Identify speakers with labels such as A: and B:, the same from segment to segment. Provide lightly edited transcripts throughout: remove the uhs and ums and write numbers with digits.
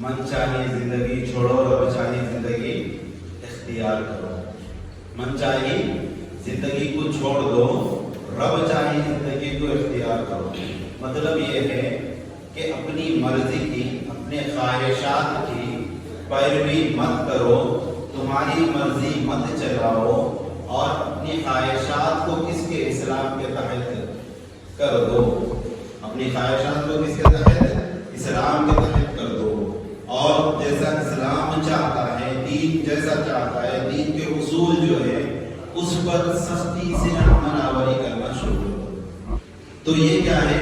A: من چاہیے زندگی چھوڑو، رب چاہیے زندگی اختیار کرو۔ من چاہیے زندگی کو چھوڑ دو، رب چاہیے زندگی کو اختیار کرو۔ مطلب یہ ہے کہ اپنی مرضی کی، اپنے خواہشات کی پیروی مت کرو، تمہاری مرضی مت چلاؤ، اور اپنی خواہشات کو کس کے؟ اسلام کے تحت کر دو۔ اپنی خواہشات کو کس کے تحت؟ اسلام کے تحت کر دو، اور جیسا اسلام چاہتا ہے، دین جیسا چاہتا ہے، دین کے اصول جو ہے اس پر سختی سے عمل آوری کرنا شروع کرو۔ تو یہ کیا ہے؟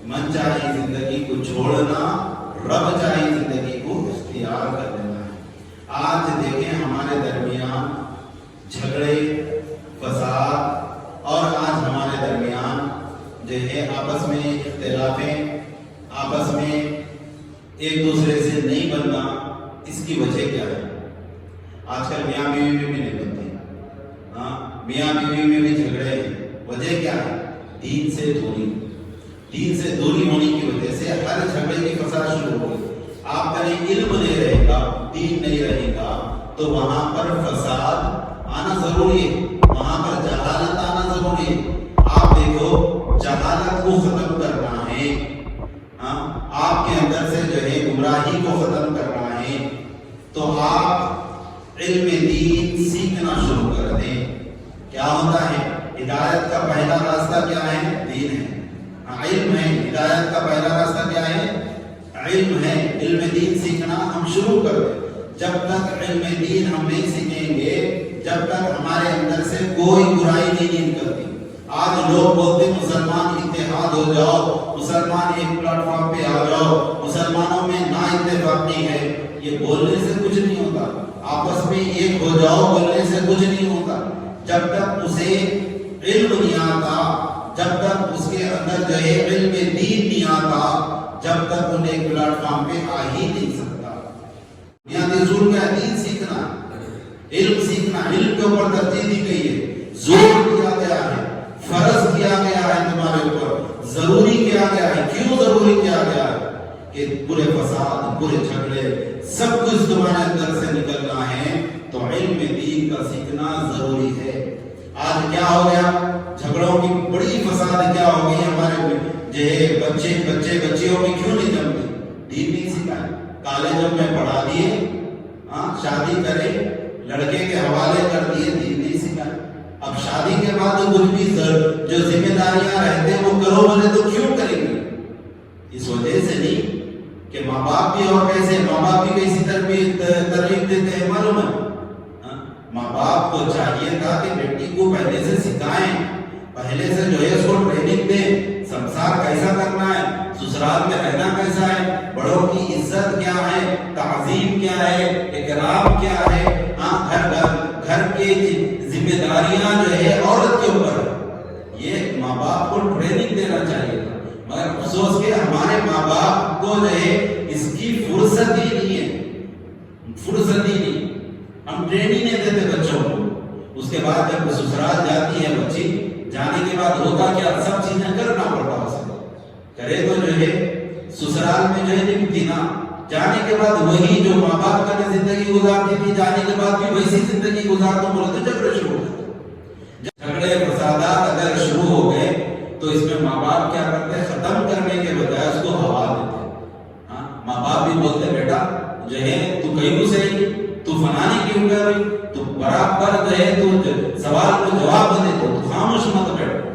A: من چاہیے زندگی کو چھوڑنا، رب چاہیے زندگی کو اختیار کر لینا ہے۔ آج دیکھیں ہمارے درمیان جھگڑے، فساد، اور آج ہمارے درمیان جو ہے آپس میں اختلافیں، آپس میں ایک دوسرے سے نہیں بننا، اس کی وجہ کیا ہے؟ آج کل میاں بیوی میں بھی نہیں بنتے، میاں بیوی میں بھی جھگڑے ہیں۔ وجہ کیا ہے؟ دین سے دوری، دین سے دوری ہونے کی وجہ سے ہر جھگڑے کی فساد شروع ہو گئی۔ آپ کا علم نہیں رہے گا، دین نہیں رہے گا، تو وہاں پر فساد آنا ضروری ہے، وہاں پر جہالت آنا ضروری ہے۔ آپ دیکھو، جہالت کو ختم کرنا ہے، آپ کے اندر سے جو ہے گمراہی کو ختم کرنا ہے، تو آپ علم دین سیکھنا شروع کر دیں۔ کیا ہوتا ہے؟ ہدایت کا پہلا راستہ کیا ہے؟ دین ہے، علم ہے۔ ہدایت کا پہلا راستہ کیا ہے؟ علم ہے۔ علم دین سیکھنا ہم شروع کر دیں۔ جب تک علم دین ہم نہیں سیکھیں گے، جب تک ہمارے اندر سے کوئی برائی نہیں نکلتی۔ آج لوگ بولتے مسلمان اتحاد ہو جاؤ، مسلمان ایک پلیٹ فارم پہ آ جاؤ، مسلمانوں میں نا اتفاقی ہے۔ یہ بولنے سے کچھ نہیں ہوتا، آپس میں ایک ہو جاؤ بولنے سے کچھ نہیں ہوتا۔ جب تک اسے علم نہیں آتا، جب تک اس کے اندر جو ہے علم دین نہیں آتا، جب تک انہیں ایک پلیٹ فارم پہ آ ہی نہیں سکتا۔ بنیادی اصول کا دین سیکھنا، علم سیکھنا، علم کے اوپر ترجیح دی گئی ہے، زور دیا گیا ہے، فرض کیا گیا ہے تمہارے اوپر، ضروری کیا گیا ہے۔ کیوں ضروری کیا گیا ہے؟ کہ برے فساد، برے جھگڑے، سب کچھ تمہارے اندر سے نکلنا ہے، تو علم دین کا سیکھنا ضروری ہے۔ آج کیا ہو گیا؟ جھگڑوں کی بڑی فساد کیا ہو گئی ہمارے بچیوں میں کیوں نہیں جمتے؟ دین نہیں سکھائے، کالجوں میں پڑھا دیے، شادی کرے، لڑکے کے حوالے کر دیے، دین نہیں سکھائے۔ اب شادی کے بعد کچھ بھی جو ذمہ داریاں رہتے ہیں وہ کرو بولے تو کیوں کریں گے؟ اس وجہ سے نہیں کہ ماں باپ بھی، اور کیسے ماں باپ بھی کیسی ترغیب دیتے ہیں معلوم ہے؟ ماں باپ کو چاہیے تھا کہ بیٹی کو پہلے سے سکھائیں، پہلے سے جو ہے اس کو ٹریننگ دیں، سنسار کیسا کرنا ہے، سسرال میں رہنا کیسا ہے، بڑوں کی عزت کیا ہے، تعظیم کیا ہے، اکرام کیا ہے، گھر کے ذمہ داریاں جو ہے عورت کے اوپر، یہ ماں باپ کو ٹریننگ دینا چاہیے تھا۔ مگر افسوس کہ ہمارے ماں باپ کو جو ہے اس کی فرصت ہی نہیں ہے، فرصت ہی نہیں۔ ہم ٹریننگ نہیں دیتے بچوں کو۔ اس کے بعد جب سسرال جاتی ہے بچی، جانے کے بعد ہوتا کیا؟ سب چیزیں کرنا پڑتا اسے، کرے تو جو ہے سسرال میں جو ہے نکلتی نا، جانے کے بعد وہی جو ماں باپ کا زندگی گزارتی تھی، جانے کے بعد بھی ویسی زندگی گزار تو بولے تو جھگڑے شروع ہو گئے۔ جھگڑے فسادات اگر شروع ہو گئے تو اس میں ماں باپ کیا کرتے ہیں؟ ختم کرنے کے بجائے اس کو ہوا دیتے ہیں۔ ماں باپ بھی بولتے بیٹا جو ہے تو کہیں کو صحیح، تو فنانی کیوں کر رہی، تو برابر جو ہے تو سوال کو جواب دے، تو خاموش مت بیٹھو،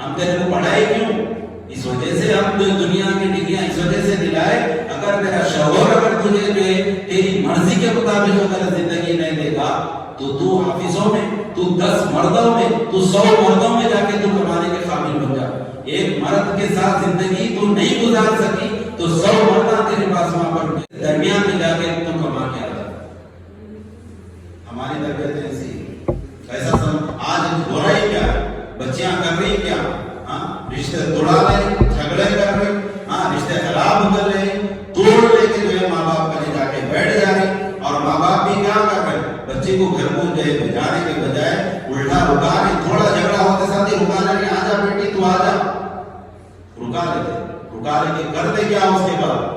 A: ہم تیرے کو پڑھائے کیوں؟ اس وجہ سے ہم جو دنیا کی ڈگریاں اس وجہ سے دلائے۔ اگر تیرا شوہر اگر تجھے جو ہے تیری مرضی کے مطابق اگر زندگی نہیں دے گا تو حافظوں میں، تو 10 مردوں میں، تو 100 مردوں میں جا کے تو کمانے کے قابل بن جا۔ ایک مرد کے ساتھ زندگی تو نہیں گزار سکی تو 100 مردہ تیرے پاس وہاں پر درمیان میں جا کے تو کما کے آ جا۔ ہماری تربیت ایسی ایسا آج ہو رہا ہے کیا؟ بچیاں کر رہی کیا؟ رشتے توڑا رہے، جھگڑے کر رہے، رشتے خراب کر رہے، توڑ لے کے جو ہے ماں باپ کہیں جا کے بیٹھ جا رہے، اور ماں باپ بھی کیا کر رہے؟ بچے کو گھر کو جو ہے بھجانے کے بجائے الٹا رکا رہے، تھوڑا جھگڑا ہوتے ساتھ ہی رکا لے، آ جا بیٹی تو آ جا، رکا لیتے کرتے کیا اس کے بعد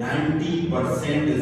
A: 90%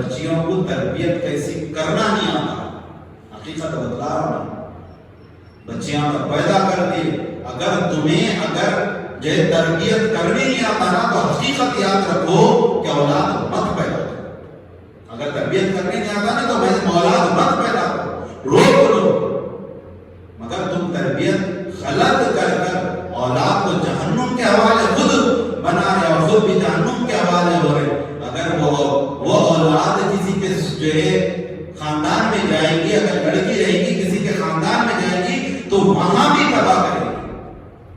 A: بچیوں کو تربیت کیسی کرنا نہیں آتا. حقیقت بتلا رہا ہوں. بچیاں تو پیدا کر دی, اگر تمہیں جو تربیت کرنی نہیں آتا نا تو حقیقت یاد رکھو کہ اولاد مت پیدا کرو. اگر تربیت کرنی نہیں آتا نا تو میں اولاد مت پیدا کرو, روک لو. مگر تم تربیت غلط کر اولاد کو جہنم کے حوالے خود بنا رہے اور خود بھی جہنم کے حوالے ہو رہے. اگر وہ اولاد کسی کے جو ہے خاندان میں جائے گی, اگر لڑکی رہے گی کسی کے خاندان میں جائے گی تو وہاں بھی تباہ کرے گی.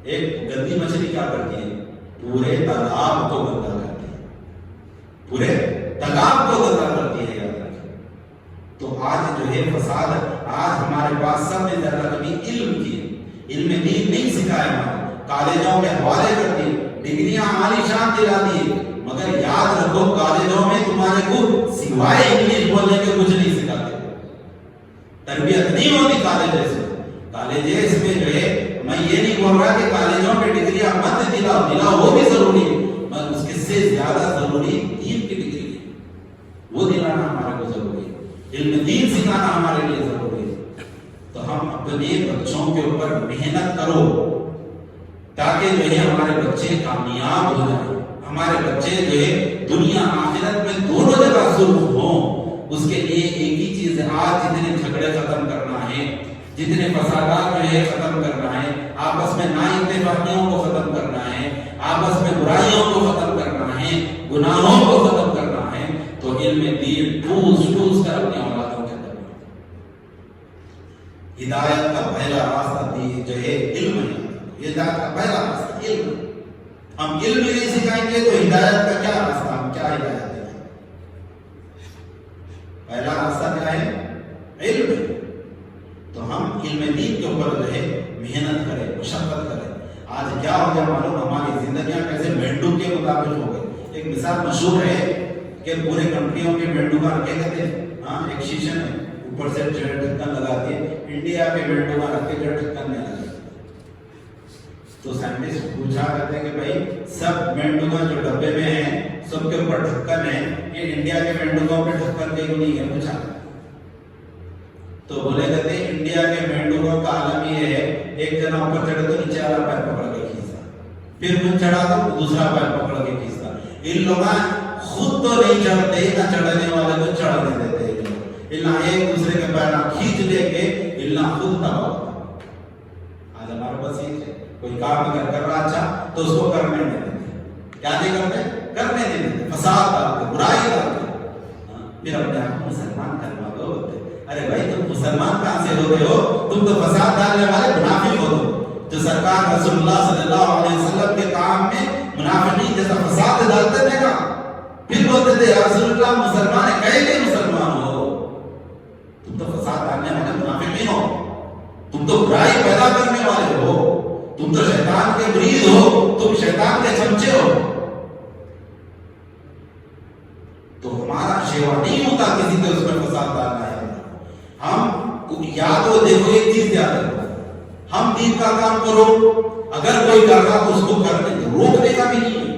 A: ایک گندی مچھلی کیا کرتی ہے, پورے تالاب کو گندا کرتی ہے, پورے تالاب کو گندا کرتی ہے. یاد رکھیں. تو آج جو ہے فساد, آج ہمارے پاس سب نے ذرا کبھی علم کی, علم دین نہیں سکھایا, ہمارے کالجوں میں حوالے کر دی, ڈگریاں عالی شان دلا دی, مگر یاد رکھو کالجوں میں تمہارے کو سوائے انگلش بولنے کے کچھ نہیں سکھاتے. تربیت نہیں ہوتی کالجز میں. کالجز میں جو ہے, میں یہ نہیں بول رہا کہ کالجوں میں ڈگریاں مت دلاؤ, وہ بھی ضروری ہے, مگر اس کے سے زیادہ ضروری دین کی ڈگری ہے, وہ دلانا ہمارے کو ضروری ہے. علم دین سکھانا ہمارے لیے ضروری ہے. تو ہم اپنے بچوں کے اوپر محنت کرو تاکہ جو ہے ہمارے بچے کامیاب ہو جائیں, ہمارے بچے جو ہے دنیا آخرت میں دونوں جگہ ظلم ہوں. اس کے لیے ایک ہی چیز ہے, آج جتنے جھگڑے ختم کرنا ہے, جتنے فسادات جو ہے ختم کرنا ہے, آپس میں نا اتفاقیوں کو ختم کرنا ہے, آپس میں برائیوں کو ختم کرنا ہے, گناہوں کو ختم کرنا ہے, تو علم دین ٹھوس کر اپنی اولادوں کے اندر. ہدایت کا پہلا راستہ جو ہے علم ہے. ہدایت کا پہلا راستہ علم. ہم علم نہیں سکھائیں گے تو ہدایت کا کیا راستہ, ہم کیا ہدایت دیں گے. پہلا راستہ کیا ہے, علم ہے. تو ہم علم دین کے اوپر جو ہے محنت کریں, مشقت کریں. آج کیا ہو گیا معلوم, ہماری زندگیاں کیسے مینڈو کے مطابق ہو گئی. ایک مثال مشہور ہے کہ پورے کنٹریوں کے مینڈو کا رکھے کہتے ہیں, ہاں ایک شیشے میں اوپر سے جو ہے ڈھکن لگا دیے, انڈیا کے مینڈو کا رکھ کے جو ڈھکن نہیں لگا. تو سائنٹسٹ پوچھا کرتے ہیں کہ بھائی سب مینڈوگا جو ڈبے میں ہیں سب کے اوپر ڈھکن ہے, یہ انڈیا کے مینڈوگوں پہ ڈھکن کیوں نہیں ہے, پوچھا. تو بولے کہتے ہیں انڈیا کے مینڈوگوں کا عالم یہ ہے, ایک جنا اوپر چڑھے تو نیچے والا پیر پکڑ کے کھینچتا, پھر کچھ چڑھا تو دوسرا پیر پکڑ کے کھینچتا. ان لوگ خود تو نہیں چڑھتے, نہ چڑھنے والے کو چڑھنے دیتے, اللہ ایک دوسرے کے پیر کھینچ لے کے اللہ خود تباہ ہوتا. آج ہمارے پاس یہ کوئی کام اگر کر رہا اچھا تو اس کو کرنے نہیں دیتے. کیا نہیں کرتے, کرنے نہیں دیتے, فساد ڈالتے, برائی ڈالتے. پھر اپنے آپ کو مسلمان کروا دو بولتے. ارے بھائی تم مسلمان کہاں سے ہوتے ہو, تم تو فساد ڈالنے والے منافق ہو. جو سرکار رسول اللہ صلی اللہ علیہ وسلم کے کام میں منافقین جیسا فساد ڈالتے تھے نا, پھر بولتے تھے یا رسول اللہ مسلمان ہے, کہے کہ مسلمان ہو, تم تو فساد ڈالنے والے منافق نہیں ہو, تم تو برائی پیدا کرنے والے ہو, تم تو شیطان کے مرید ہو, تم شیطان کے چمچے ہو. تو ہمارا شیوا نہیں ہوتا کسی کے اس میں فساد ڈالنا ہے. ہم یاد ہو, دیکھو ایک چیز یاد رکھو, ہم دین کا کام کرو, اگر کوئی کر رہا تو اس کو کرنے دو, روکنے کا بھی نہیں ہے.